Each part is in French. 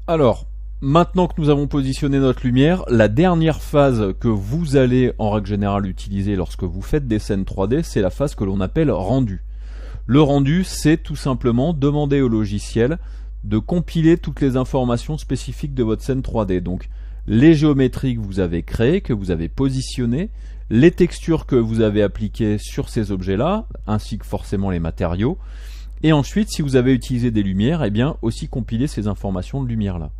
Alors, maintenant que nous avons positionné notre lumière, la dernière phase que vous allez en règle générale utiliser lorsque vous faites des scènes 3D, c'est la phase que l'on appelle rendu. Le rendu, c'est tout simplement demander au logiciel de compiler toutes les informations spécifiques de votre scène 3D. Donc, les géométries que vous avez créées, que vous avez positionnées, les textures que vous avez appliquées sur ces objets-là, ainsi que forcément les matériaux. Et ensuite, si vous avez utilisé des lumières, eh bien aussi compiler ces informations de lumière-là.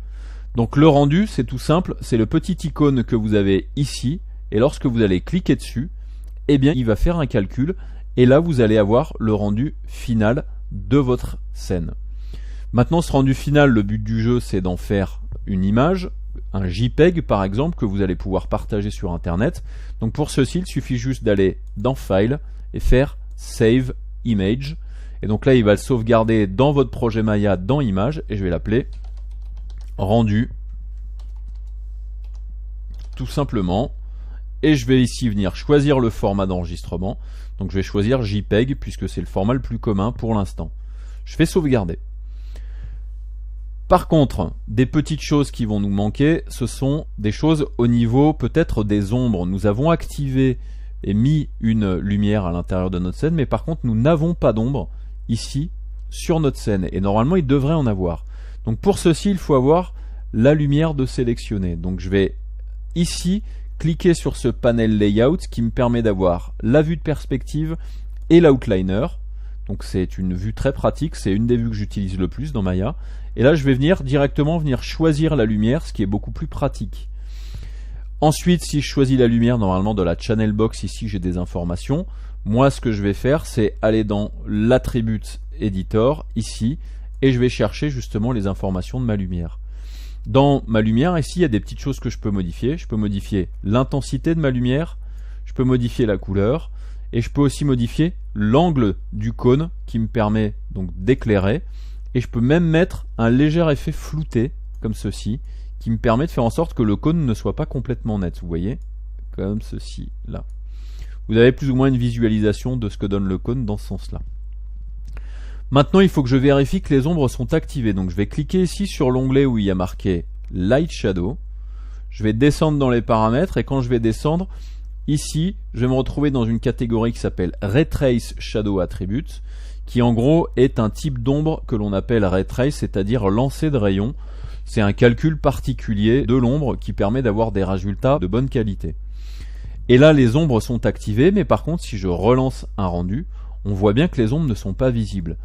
Donc le rendu, c'est tout simple, c'est le petit icône que vous avez ici, et lorsque vous allez cliquer dessus, eh bien il va faire un calcul, et là vous allez avoir le rendu final de votre scène. Maintenant, ce rendu final, le but du jeu, c'est d'en faire une image, un JPEG par exemple, que vous allez pouvoir partager sur Internet. Donc pour ceci, il suffit juste d'aller dans File et faire Save Image. Et donc là, il va le sauvegarder dans votre projet Maya, dans Images, et je vais l'appeler rendu, tout simplement. Et je vais ici venir choisir le format d'enregistrement. Donc je vais choisir JPEG, puisque c'est le format le plus commun pour l'instant. Je fais sauvegarder. Par contre, des petites choses qui vont nous manquer, ce sont des choses au niveau peut-être des ombres. Nous avons activé et mis une lumière à l'intérieur de notre scène, mais par contre nous n'avons pas d'ombre ici sur notre scène, et normalement il devrait en avoir. Donc pour ceci, il faut avoir la lumière de sélectionner. Donc je vais ici cliquer sur ce panel Layout qui me permet d'avoir la vue de perspective et l'outliner. Donc c'est une vue très pratique, c'est une des vues que j'utilise le plus dans Maya. Et là je vais directement choisir la lumière, ce qui est beaucoup plus pratique. Ensuite, si je choisis la lumière, normalement de la channel box, ici j'ai des informations. Moi ce que je vais faire, c'est aller dans l'attribut editor, ici, et je vais chercher justement les informations de ma lumière. Dans ma lumière, ici, il y a des petites choses que je peux modifier. Je peux modifier l'intensité de ma lumière, je peux modifier la couleur, et je peux aussi modifier l'angle du cône qui me permet donc d'éclairer. Et je peux même mettre un léger effet flouté, comme ceci, qui me permet de faire en sorte que le cône ne soit pas complètement net. Vous voyez, comme ceci, là. Vous avez plus ou moins une visualisation de ce que donne le cône dans ce sens-là. Maintenant, il faut que je vérifie que les ombres sont activées. Donc je vais cliquer ici sur l'onglet où il y a marqué Light Shadow. Je vais descendre dans les paramètres, et quand je vais descendre, ici, je vais me retrouver dans une catégorie qui s'appelle Ray Trace Shadow Attributes, qui en gros est un type d'ombre que l'on appelle Ray Trace, c'est-à-dire lancer de rayons. C'est un calcul particulier de l'ombre qui permet d'avoir des résultats de bonne qualité. Et là, les ombres sont activées, mais par contre, si je relance un rendu, on voit bien que les ombres ne sont pas visibles.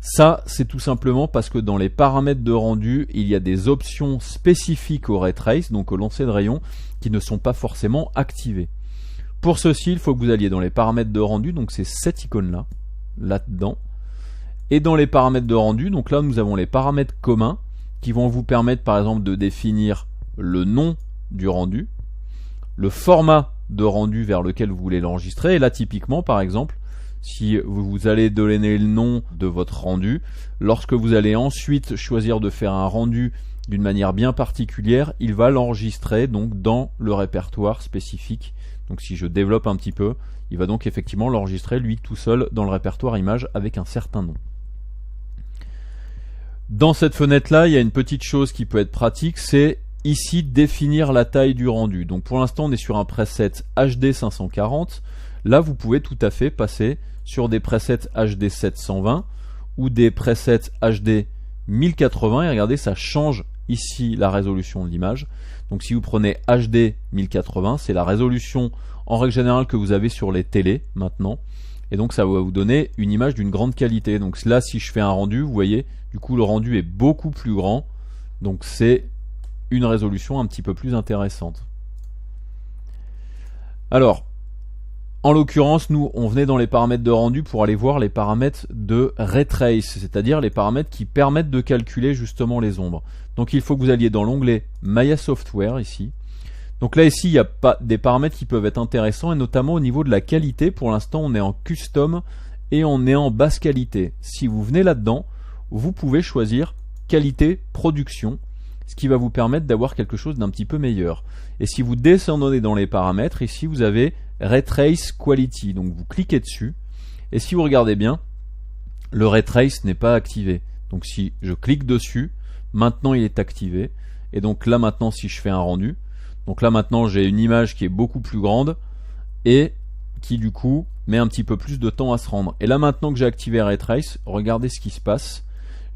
Ça, c'est tout simplement parce que dans les paramètres de rendu, il y a des options spécifiques au Ray Trace, donc au lancer de rayons, qui ne sont pas forcément activées. Pour ceci, il faut que vous alliez dans les paramètres de rendu, donc c'est cette icône-là, là-dedans. Et dans les paramètres de rendu, donc là nous avons les paramètres communs qui vont vous permettre par exemple de définir le nom du rendu, le format de rendu vers lequel vous voulez l'enregistrer. Et là typiquement par exemple, si vous allez donner le nom de votre rendu, lorsque vous allez ensuite choisir de faire un rendu d'une manière bien particulière, il va l'enregistrer donc dans le répertoire spécifique. Donc si je développe un petit peu, il va donc effectivement l'enregistrer lui tout seul dans le répertoire image avec un certain nom. Dans cette fenêtre là, il y a une petite chose qui peut être pratique, c'est ici définir la taille du rendu. Donc pour l'instant on est sur un preset HD 540. Là vous pouvez tout à fait passer sur des presets HD 720 ou des presets HD 1080, et regardez, ça change ici la résolution de l'image. Donc si vous prenez HD 1080, c'est la résolution en règle générale que vous avez sur les télés maintenant, et donc ça va vous donner une image d'une grande qualité. Donc là si je fais un rendu, vous voyez, du coup le rendu est beaucoup plus grand, donc c'est une résolution un petit peu plus intéressante. Alors en l'occurrence, nous, on venait dans les paramètres de rendu pour aller voir les paramètres de Ray Trace, c'est-à-dire les paramètres qui permettent de calculer justement les ombres. Donc il faut que vous alliez dans l'onglet Maya Software ici. Donc là ici, il y a des paramètres qui peuvent être intéressants, et notamment au niveau de la qualité. Pour l'instant, on est en Custom et on est en basse qualité. Si vous venez là-dedans, vous pouvez choisir Qualité Production, ce qui va vous permettre d'avoir quelque chose d'un petit peu meilleur. Et si vous descendez dans les paramètres, ici vous avez Ray Trace Quality, donc vous cliquez dessus, et si vous regardez bien, le Ray Trace n'est pas activé. Donc si je clique dessus, maintenant il est activé, et donc là maintenant si je fais un rendu, donc là maintenant j'ai une image qui est beaucoup plus grande, et qui du coup met un petit peu plus de temps à se rendre. Et là maintenant que j'ai activé Ray Trace, regardez ce qui se passe.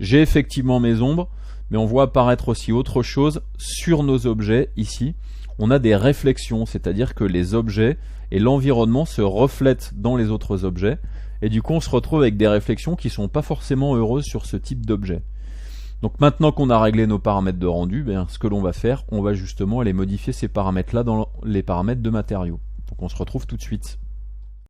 J'ai effectivement mes ombres, mais on voit apparaître aussi autre chose sur nos objets ici. On a des réflexions, c'est-à-dire que les objets et l'environnement se reflètent dans les autres objets, et du coup on se retrouve avec des réflexions qui sont pas forcément heureuses sur ce type d'objet. Donc maintenant qu'on a réglé nos paramètres de rendu, ce que l'on va faire, on va justement aller modifier ces paramètres là dans les paramètres de matériaux. Donc on se retrouve tout de suite.